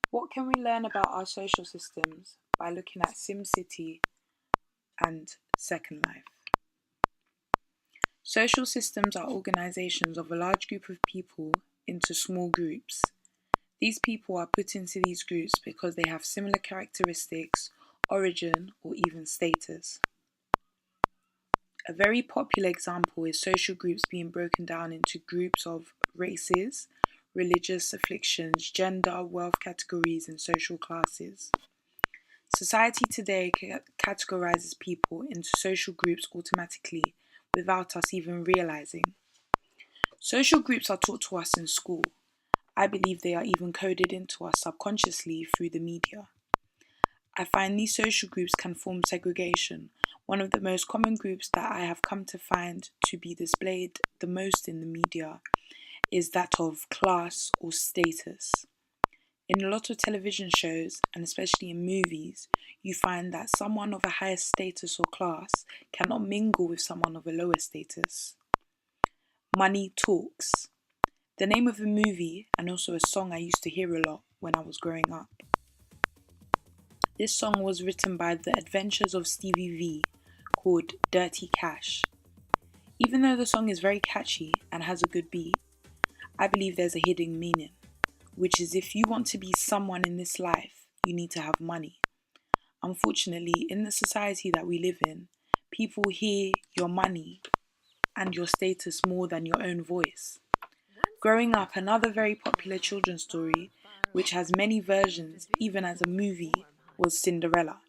What can we learn about our social systems by looking at SimCity and Second Life? Social systems are organizations of a large group of people into small groups. These people are put into these groups because they have similar characteristics, origin, or even status. A very popular example is social groups being broken down into groups of races, religious afflictions, gender, wealth categories, and social classes. Society today categorizes people into social groups automatically without us even realizing. Social groups are taught to us in school. I believe they are even coded into us subconsciously through the media. I find these social groups can form segregation. One of the most common groups that I have come to find to be displayed the most in the media is that of class or status. In a lot of television shows, and especially in movies, you find that someone of a higher status or class cannot mingle with someone of a lower status. Money talks. The name of a movie and also a song I used to hear a lot when I was growing up. This song was written by The Adventures of Stevie V, called Dirty Cash. Even though the song is very catchy and has a good beat, I believe there's a hidden meaning, which is if you want to be someone in this life, you need to have money. Unfortunately, in the society that we live in, people hear your money and your status more than your own voice. Growing up, another very popular children's story, which has many versions, even as a movie, was Cinderella.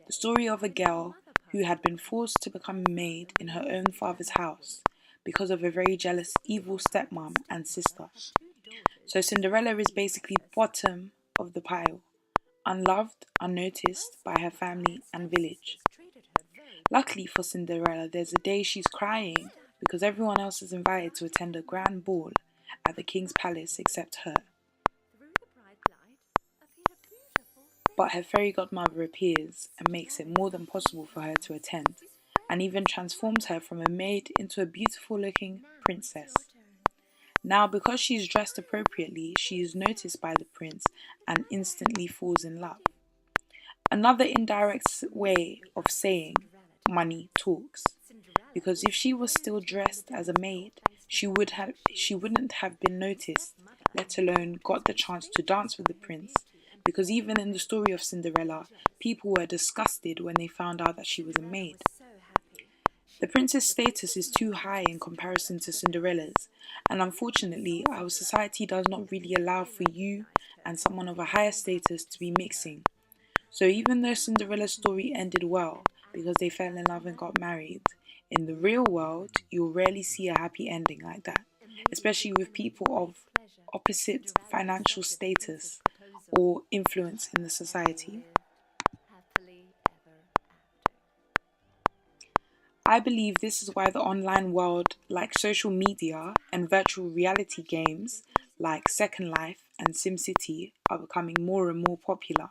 The story of a girl who had been forced to become a maid in her own father's house because of a very jealous, evil stepmom and sister. So Cinderella is basically bottom of the pile, unloved, unnoticed by her family and village. Luckily for Cinderella, there's a day she's crying because everyone else is invited to attend a grand ball at the king's palace except her. But her fairy godmother appears and makes it more than possible for her to attend, and even transforms her from a maid into a beautiful looking princess. Now, because she's dressed appropriately, she is noticed by the prince and instantly falls in love. Another indirect way of saying money talks, because if she was still dressed as a maid, she wouldn't have been noticed, let alone got the chance to dance with the prince, because even in the story of Cinderella, people were disgusted when they found out that she was a maid. The prince's status is too high in comparison to Cinderella's, and unfortunately, our society does not really allow for you and someone of a higher status to be mixing. So even though Cinderella's story ended well because they fell in love and got married, in the real world, you'll rarely see a happy ending like that, especially with people of opposite financial status or influence in the society. I believe this is why the online world, like social media and virtual reality games like Second Life and SimCity, are becoming more and more popular.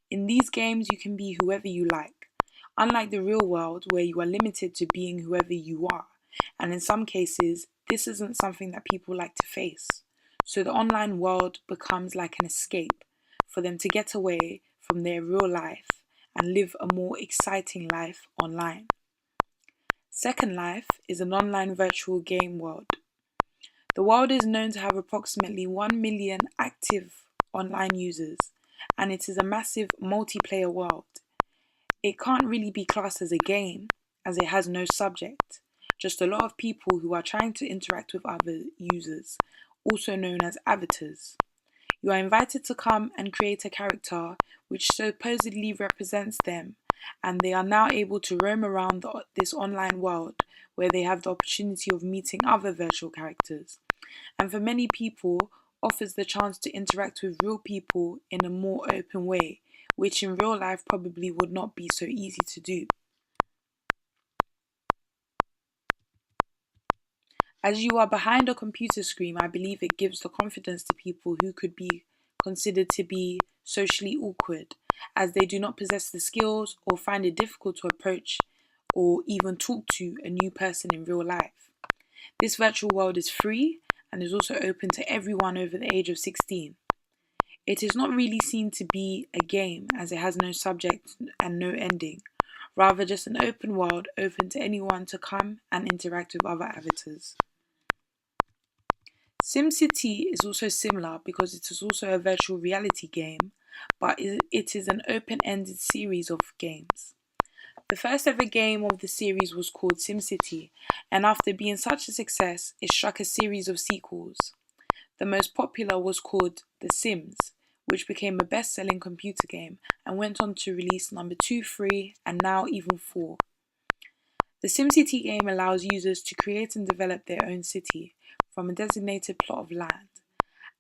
In these games, you can be whoever you like, unlike the real world where you are limited to being whoever you are, and in some cases, this isn't something that people like to face. So the online world becomes like an escape for them to get away from their real life and live a more exciting life online. Second Life is an online virtual game world. The world is known to have approximately 1 million active online users, and it is a massive multiplayer world. It can't really be classed as a game, as it has no subject, just a lot of people who are trying to interact with other users, also known as avatars. You are invited to come and create a character which supposedly represents them, and they are now able to roam around this online world where they have the opportunity of meeting other virtual characters. And for many people, offers the chance to interact with real people in a more open way, which in real life probably would not be so easy to do. As you are behind a computer screen, I believe it gives the confidence to people who could be considered to be socially awkward, as they do not possess the skills or find it difficult to approach or even talk to a new person in real life. This virtual world is free and is also open to everyone over the age of 16. It is not really seen to be a game as it has no subject and no ending, rather just an open world open to anyone to come and interact with other avatars. SimCity is also similar because it is also a virtual reality game, but it is an open-ended series of games. The first ever game of the series was called SimCity, and after being such a success, it struck a series of sequels. The most popular was called The Sims, which became a best-selling computer game and went on to release number 2, 3, and now even 4. The SimCity game allows users to create and develop their own city from a designated plot of land.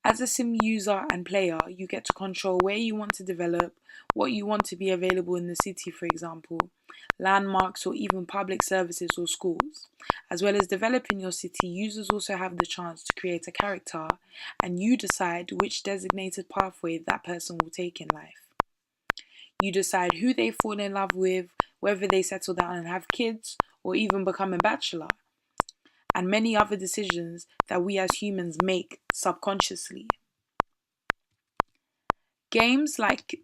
As a sim user and player, you get to control where you want to develop, what you want to be available in the city, for example, landmarks or even public services or schools. As well as developing your city, users also have the chance to create a character, and you decide which designated pathway that person will take in life. You decide who they fall in love with, whether they settle down and have kids, or even become a bachelor, and many other decisions that we as humans make subconsciously. Games like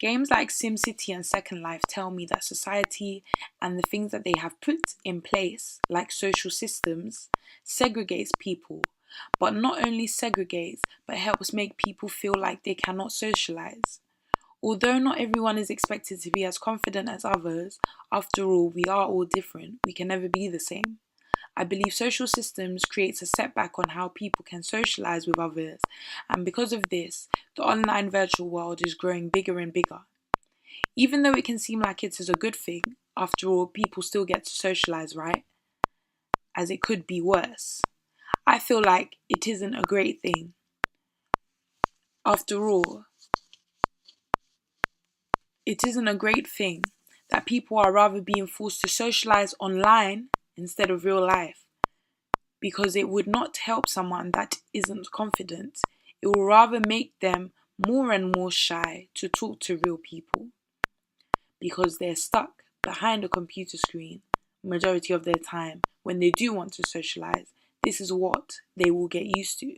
SimCity and Second Life tell me that society and the things that they have put in place, like social systems, segregates people, but not only segregates, but helps make people feel like they cannot socialize. Although not everyone is expected to be as confident as others, after all, we are all different. We can never be the same. I believe social systems creates a setback on how people can socialize with others, and because of this, the online virtual world is growing bigger and bigger. Even though it can seem like it is a good thing, after all, people still get to socialize, right? As it could be worse. I feel like it isn't a great thing. After all, it isn't a great thing that people are rather being forced to socialize online instead of real life, because it would not help someone that isn't confident. It will rather make them more and more shy to talk to real people because they're stuck behind a computer screen majority of their time. When they do want to socialize, this is what they will get used to.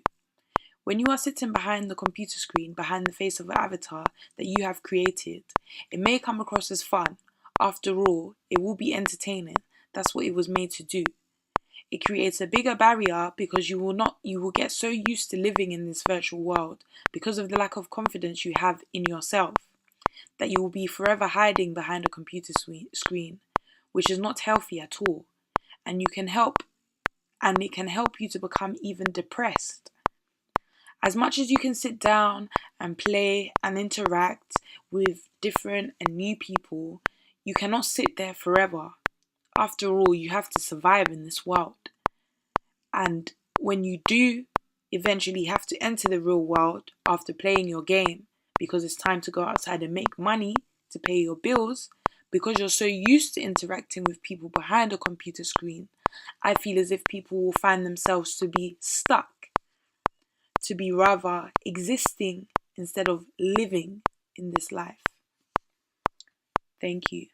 When you are sitting behind the computer screen, behind the face of an avatar that you have created, it may come across as fun. After all, it will be entertaining. That's what it was made to do. It creates a bigger barrier because you will get so used to living in this virtual world because of the lack of confidence you have in yourself, that you will be forever hiding behind a computer screen, which is not healthy at all. And it can help you to become even depressed. As much as you can sit down and play and interact with different and new people, you cannot sit there forever. After all, you have to survive in this world. And when you do eventually have to enter the real world after playing your game, because it's time to go outside and make money to pay your bills, because you're so used to interacting with people behind a computer screen, I feel as if people will find themselves to be stuck, to be rather existing instead of living in this life. Thank you.